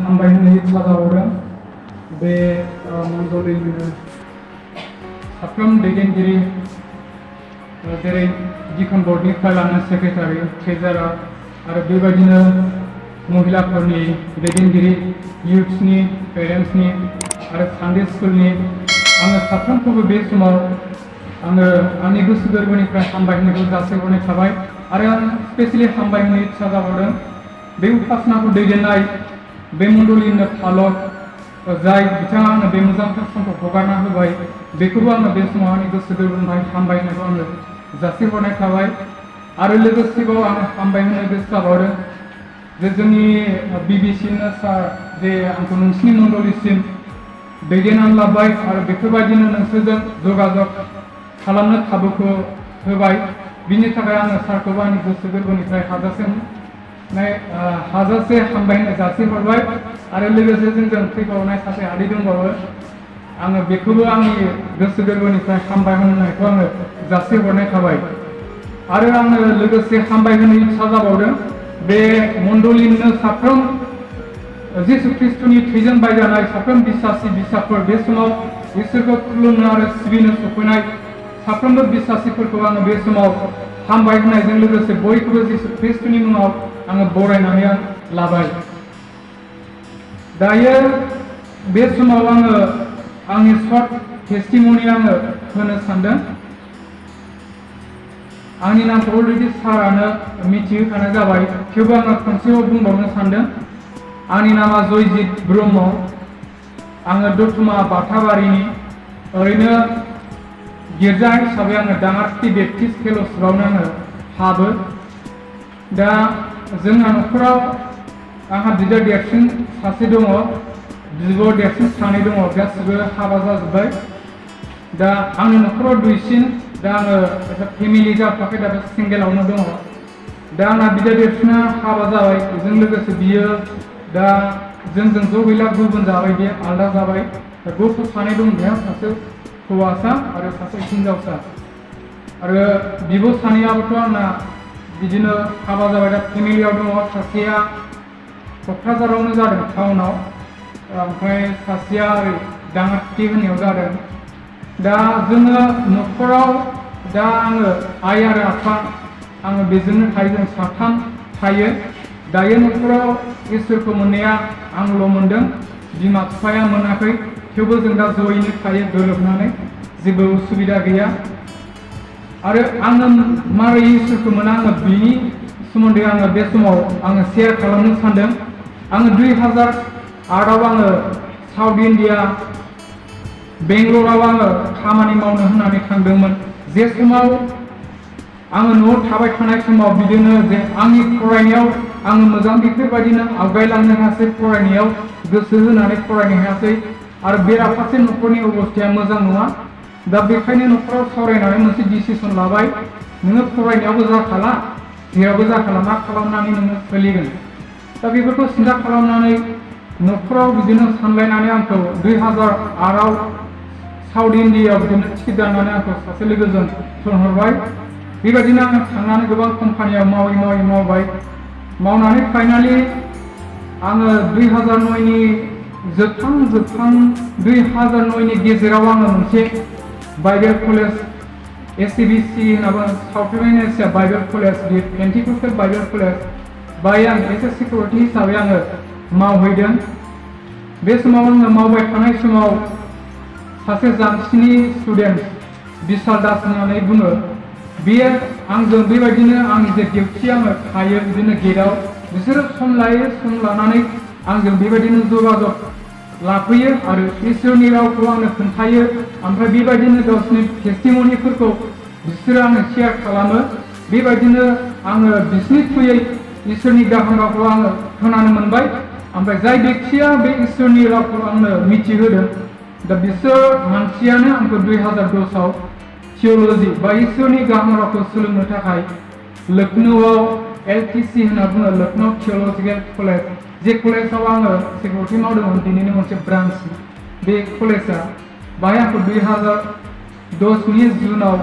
हामबाय होननानै साजायहरदों बे मण्डलिनिनो साफ्रोम दैदेनगिरि जेरै दिखन बर्डनिफ्राय लानानै सेक्रेटारि ट्रेजारार आरो बेबायदिनो महिलाफोरनि दैदेनगिरि इउथ्सनि पेरेन्ट्सनि आरो सानडे स्कुलनि आङो साफ्रोमखौबो बे समाव आङो आंनि गोसो गोरबोनिफ्राय हामबाय होननायखौ जासिहरनाय थाबाय आरो आं स्पेसियेलि हामबाय होननानै साजायहरदों बे उपासनाखौ दैदेननाय बे मण्डलिनिनो फालक जाय बिथाङा आंनो बे मोजांथार समखौ हगारना होबाय बेखौबो आङो बे समाव आंनि गोसो गोरबोनिफ्राय हामबाय होननायखौ आङो जासिहरनाय थाबाय आरो लोगोसेबाव आङो हामबाय होननो गोसो जाबावदों जे जोंनि बिबिसिनो सार जे आंखौ नोंसिनि मण्डलिसिम दैदेननानै लाबाय आरो बेफोरबायदिनो नोंसोरजों जगाजग खालामनो खाबुखौ होबाय बिनि थाखाय आङो सारखौबो आंनि गोसो गोरबोनिफ्राय हाजासे हामबाय होनना जासिहरबाय आरो लोगोसे जोंजों फैबावनाय सासे आदै दंबावो आङो बेखौबो आंनि गोसो गोरबोनिफ्राय हामबाय होननायखौ आङो जासिहरनाय थाबाय आरो आङो लोगोसे हामबाय होनो इच्छा जाबावदों बे मण्डलिनिनो साफ्रोम जिसु ख्रिस्ट'नि थैजों बायजानाय साफ्रोम बिसासि बिसाफोर बे समाव इसोरखौ खुलुमनो आरो सिबिनो सफैनाय साफ्रोमबो बिसासिफोरखौ आङो बे समाव हामबाय होनायजों लोगोसे बयखौबो जिसु ख्रिस्ट'नि मुङाव आङो बरायनानै आं लाबाय दायो बे समाव आङो आंनि सर्ट टेस्टिमनि आङो होनो सानदों आंनि नामखौ अलरेडि सारानो मिथिहोखानाय जाबाय थेवबो आङो खनसेबाव बुंबावनो सानदों आंनि नामा जयजित ब्रह्म आङो दतमा बाथाबारिनि ओरैनो गिर्जा हिसाबै आङो दाङाथि बेप्टिस्ट फेल'शिपआवनो आङो हाबो दा जोंहा न'खराव आंहा बिदा देरसिन सासे दङ बिब' देरसिन सानै दङ गासिबो हाबा जाजोब्बाय दा आंनि न'खराव दुइसिन दा आङो फेमिलि जाथ'वाखै दाबो सिंगेलावनो दङ दा आंना बिदा देरसिना हाबा जाबाय बेजों लोगोसे बियो दा जोंजों ज' गैला गुबुन जाबाय बियो आलादा जाबाय दा गथ' सानै दं बेहा सासे हौवासा आरो सासे हिनजावसा आरो बिब' सानैयाबोथ' आंना बिदिनो हाबा जाबाय दा फेमिलियाव दङ सासेया क'क्राझारावनो जादों टाउनाव ओमफ्राय सासेया ओरै दाङाथि होननायाव जादों दा जोङो न'खराव दा आङो आइ आरो आफा आङो बेजोंनो थायो जों साथाम थायो दायो न'खराव इसोरखौ मोननाया आंल' मोनदों बिमा बिफाया मोनाखै थेवबो जों दा जयैनो थायो गोरोबनानै जेबो उसुबिदा गैया आरो आङो मारै इसोरखौ मोना आङो बिनि सोमोन्दै आङो बे समाव आङो शेयार खालामनो सानदों आङो 2008आव आङो साउथ इण्डिया बेंगलराव आङो खामानि मावनो होननानै थांदोंमोन जे समाव आङो न'आव थाबाय थानाय समाव बिदिनो जे आंनि फरायनायाव आङो मोजां बेफोरबायदिनो आवगायलांनो हायासै फरायनायाव गोसो होनानै फरायनो हायासै आरो बेराफारसे न'खरनि अबस्थाया मोजां नङा दा बेखायनो न'खराव सावरायनानै मोनसे डिसिसन लाबाय नोङो फरायनायावबो जाखाला जेरावबो जाखाला मा खालामनानै नोङो सोलिगोन दा बेफोरखौ सिन्था खालामनानै न'खराव बिदिनो सानलायनानै आंखौ 2008आव साउथ इण्डियायाव बिदिनो टिकेट दाननानै आंखौ सासे लोगोजों थिनहरबाय बेबायदिनो आङो थांनानै गोबां कम्पानियाव मावबाय मावनानै फाइनालि आङो 2009नि जोबहां 2009नि गेजेराव आङो मोनसे बाइबेल कलेज एससिबिसि होनना साउथार्न एसिया बाइबेल कलेज बे पेन्टिकस्टेल बाइबेल कलेज बाहाय आं एसे सिकिउरिटि हिसाबै आङो मावहैदों बे समाव आङो मावबाय थानाय समाव सासे जानसिनि स्टुडेन्ट बिशाल दास होननानै बुङो बेयो आंजों बेबायदिनो आंनि जे डिउटि आङो थायो बिदिनो गेटआव बिसोरो सम लायो सम लानानै आंजों बेबायदिनो जगाजग लाफैयो आरो इसोरनि रावखौ आंनो खोन्थायो ओमफ्राय बेबायदिनो गावसोरनि टेस्टिमनिफोरखौ बिसोरो आंनो शेयार खालामो बेबायदिनो आङो बिसोरनि थ्रुयै इसोरनि गाहाम रावखौ आङो खोनानो मोनबाय ओमफ्राय जाय बेक्तिया बे इसोरनि रावखौ आंनो मिथिहोदों दा बिसोर मानसियानो आंखौ 2010आव थिय'ल'जि बा इसोरनि गाहाम रावखौ सोलोंनो थाखाय लखनौआव एलटिसि होनना बुङो लखनौ थिय'लजिकेल कलेज जे कलेजाव आङो सिकिउरिटि मावदोंमोन बिनिनो मोनसे ब्रान्च बे कलेजा बाहाय आंखौ 2010नि जुनाव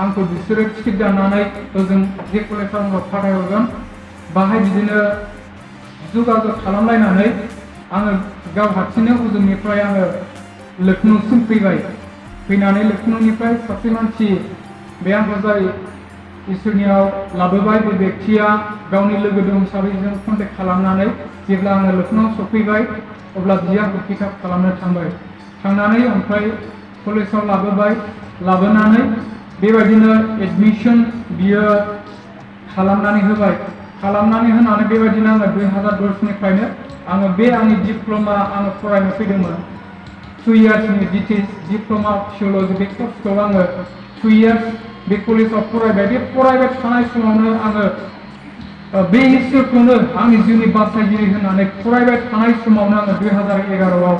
आंखौ बिसोरो टिकेट दाननानै ओजों जे कलेजाव आंखौ फाथायहरगोन बाहाय बिदिनो जगाजग खालामलायनानै आङो गाव हारसिंनो हजोंनिफ्राय आङो लखनौसिम फैबाय फैनानै लखनौनिफ्राय सासे मानसि बे आंखौ जाय इसोरनियाव लाबोबाय बे बेक्तिया गावनि लोगो दं हिसाबै जों कन्टेक्ट खालामनानै जेब्ला आङो लखनौ सफैबाय अब्ला बियो आंखौ पिकआप खालामनो थांनानै ओमफ्राय कलेजाव लाबोनानै बेबायदिनो एडमिसन बियो खालामनानै होनानै बेबायदिनो आङो 2010निफ्रायनो आङो बे आंनि डिप्ल'मा आङो फरायनो फैदोंमोन 2 इयार्सनि डिप्ल'मा अफ थिय'ल'जि बे कर्सखौ आङो 2 इयार्स बे कलेजाव फरायबाय थानाय समावनो आङो बे इसोरखौनो आंनि जिउनि बासायगिरि होननानै फरायबाय थानाय समावनो आङो 2011आव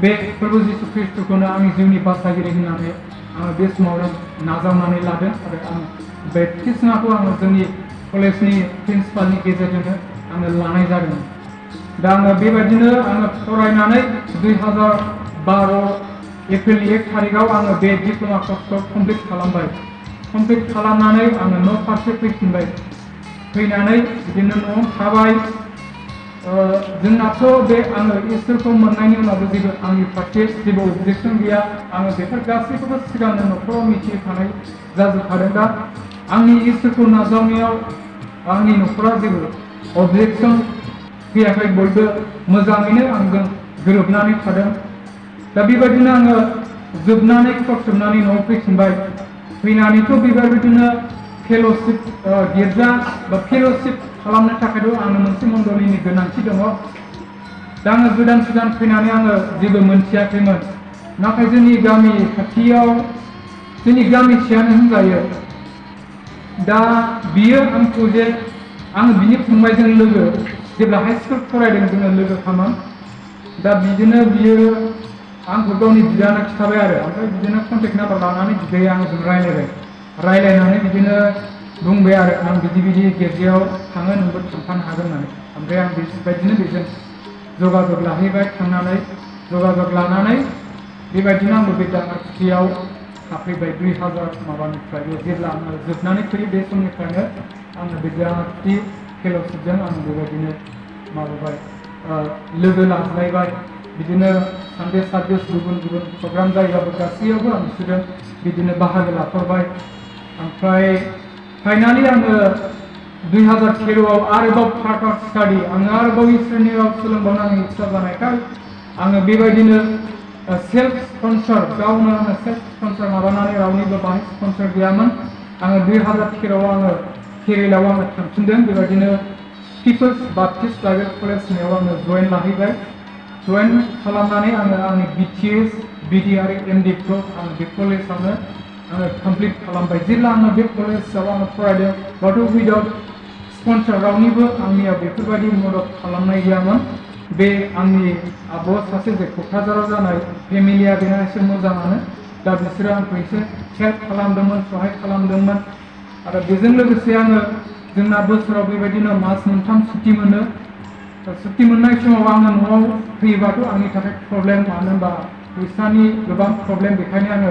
बे प्रभु जिसु ख्रिस्टखौनो आंनि जिउनि बासायगिरि होननानै आङो बे समावनो नाजावनानै लादों आरो आं बेप्तिस्माखौ आङो जोंनि कलेजनि प्रिन्सिपालनि गेजेरजोंनो आङो लानाय जादों। दा आङो बेबायदिनो आङो फरायनानै 2012 एप्रिलनि 1 थारिखआव आङो बे डिप्ल'मा कर्सखौ कमप्लिट खालामनानै आङो न' फारसे फैफिनबाय फैनानै बिदिनो न'आव थाबाय जोंनाथ' बे आङो इसोरखौ मोननायनि उनावबो जेबो आंनि फारसे जेबो अबजेक्सन गैया आङो बेफोर गासैखौबो सिगांनो न'खराव मिथिखानाय जाजोबखादों दा आंनि इसोरखौ नाजावनायाव आंनि न'खरा जेबो अबजेक्सन फैयाखै बयबो मोजाङैनो आंजों गोरोबनानै थादों दा बेबायदिनो आङो कर्स जोबनानै न'आव फैफिनबाय फैनानैथ' बेबायदिनो फेल'शिप गिर्जा बा फेल'शिप खालामनो थाखायथ' आंनो मोनसे मण्डलिनि गोनांथि दङ दा आङो गोदान फैनानै आङो जेबो मोनथियाखैमोन नाथाय जोंनि गामि खाथियाव जोंनि गामिसेयानो होनजायो दा बियो आंखौ जे आङो बिनि फंबायजों लोगो जेब्ला हाइ स्कुल फरायदों जोङो लोगोखामोन दा बिदिनो बियो आंखौ गावनि बिदानो खिथाबाय आरो ओमफ्राय बिदिनो कन्टेक्ट नाम्बार लानानै बिदाया आंजों रायलायनानै बिदिनो बुंबाय आरो आं बिदि गिर्जायाव थाङो नोंबो थांफानो हागोन होननानै ओमफ्राय आं बेबायदिनो बेजों जगाजग लाहैबाय जगाजग लानानै बेबायदिनो आंबो बे दाङाथियाव हाबफैबाय 2000 माबानिफ्राय जेब्ला आङो जोबनानै फैयो बे समनिफ्रायनो आङो बे दाङाथि फेल'शिपजों आङो बेबायदिनो माबाबाय लोगो लाज्लायबाय बिदिनो सानडे सार्भिस गुबुन प्रग्राम जायोबाबो गासैयावबो आं बिसोरजों बिदिनो बाहागो लाथारबाय ओमफ्राय फाइनालि आङो 2013आव आरोबाव फार्दार स्टाडि आङो आरोबाव इसोरनियाव सोलोंबावनो आंनि इच्छा जानायखाय आङो बेबायदिनो सेल्फ स्पन्सर गावनो आङो सेल्फ स्पन्सर माबानानै रावनिबो बाहाय स्पन्सर गैयामोन आङो 2013आव आङो केरेलायाव आङो थांफिनदों बेबायदिनो पिपल्स बाप्टिस्ट बाइबेल कलेजनियाव आङो जयेन खालामनानै आङो आंनि BTS BD आरो MDखौ आङो बे कलेजावनो आङो कमप्लिट खालामबाय जेब्ला आङो बे कलेजाव आङो फरायदों बाथ' उइदाउट स्पन्सर रावनिबो आंनियाव बेफोरबायदि मदद खालामनाय गैयामोन बे आंनि आब' सासे जे क'क्राझाराव जानाय फेमिलिया बेना एसे मोजाङानो दा बिसोरो आंखौ एसे हेल्प खालामदोंमोन सहाय खालामदोंमोन आरो बेजों लोगोसे आङो जोंना बोसोराव बेबायदिनो मास मोनथाम सुटि मोनो सुटि मोननाय समाव आङो न'आव फैयोबाथ' आंनि थाखाय प्रब्लेम मानो होनबा फैसानि गोबां प्रब्लेम बेखायनो आङो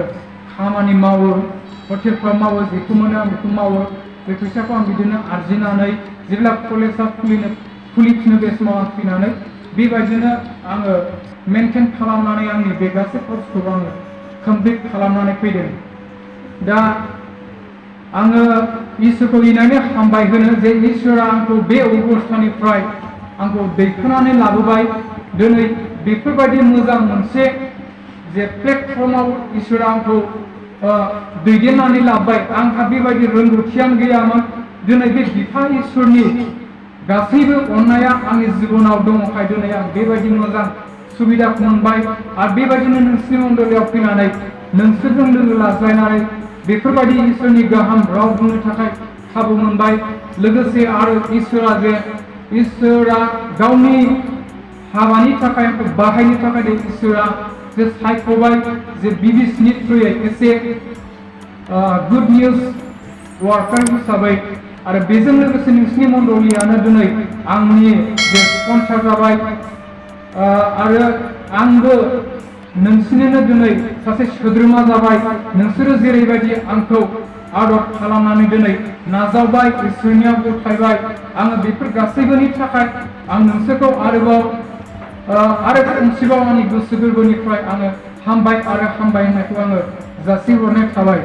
खामानि मावो हटेलफ्राव मावो जेखौ मोनो आं बेखौ मावो बे फैसाखौ आं बिदिनो आर्जिनानै जेब्ला कलेजा खुलिफिनो बे समाव आं फैनानै बेबायदिनो आङो मेनटेन खालामनानै आंनि बे गासै कर्सखौ आङो कमप्लिट खालामनानै फैदों दा आङो इसोरखौ इनायनो हामबाय होनो जे इसोरा आंखौ बे अबस्थानिफ्राय आंखौ दैखोनानै लाबोबाय दिनै बेफोरबायदि मोजां मोनसे जे प्लेटफर्माव इसोरा आंखौ दैदेननानै लाबोबाय आंहा बेबायदि रोंगौथियानो गैयामोन दिनै बे बिफा इसोरनि गासैबो अननाया आंनि जिबनाव दङखाय दिनै आं बेबायदि मोजां सुबिदाखौ मोनबाय आरो बेबायदिनो नोंसिनि मण्डलियाव फैनानै नोंसोरजों लोगो लाज्लायनानै बेफोरबायदि इसोरनि गाहाम राव बुंनो थाखाय खाबु मोनबाय लोगोसे आरो इसोरा गावनि हाबानि थाखाय बाहायनो थाखाय इसोरा जे सायख'बाय जे बिबिसिनि थ्रुयै एसे गुड निउज वार्कार हिसाबै आरो बेजों लोगोसे नोंसिनि मण्डलियानो दिनै आंनि जे स्पन्सर जाबाय आरो आंबो नोंसिनिनो दिनै सासे सोद्रोमा जाबाय नोंसोरो जेरैबायदि आंखौ आदर खालामनानै दिनै नाजावबाय इसोरनियाव गथायबाय आङो बेफोर गासैबोनि थाखाय आं नोंसोरखौ आरोबाव आरो खनसेबाव आंनि गोसो गोरबोनिफ्राय आङो हामबाय आरो हामबाय होननायखौ आङो जासिहरनाय थाबाय।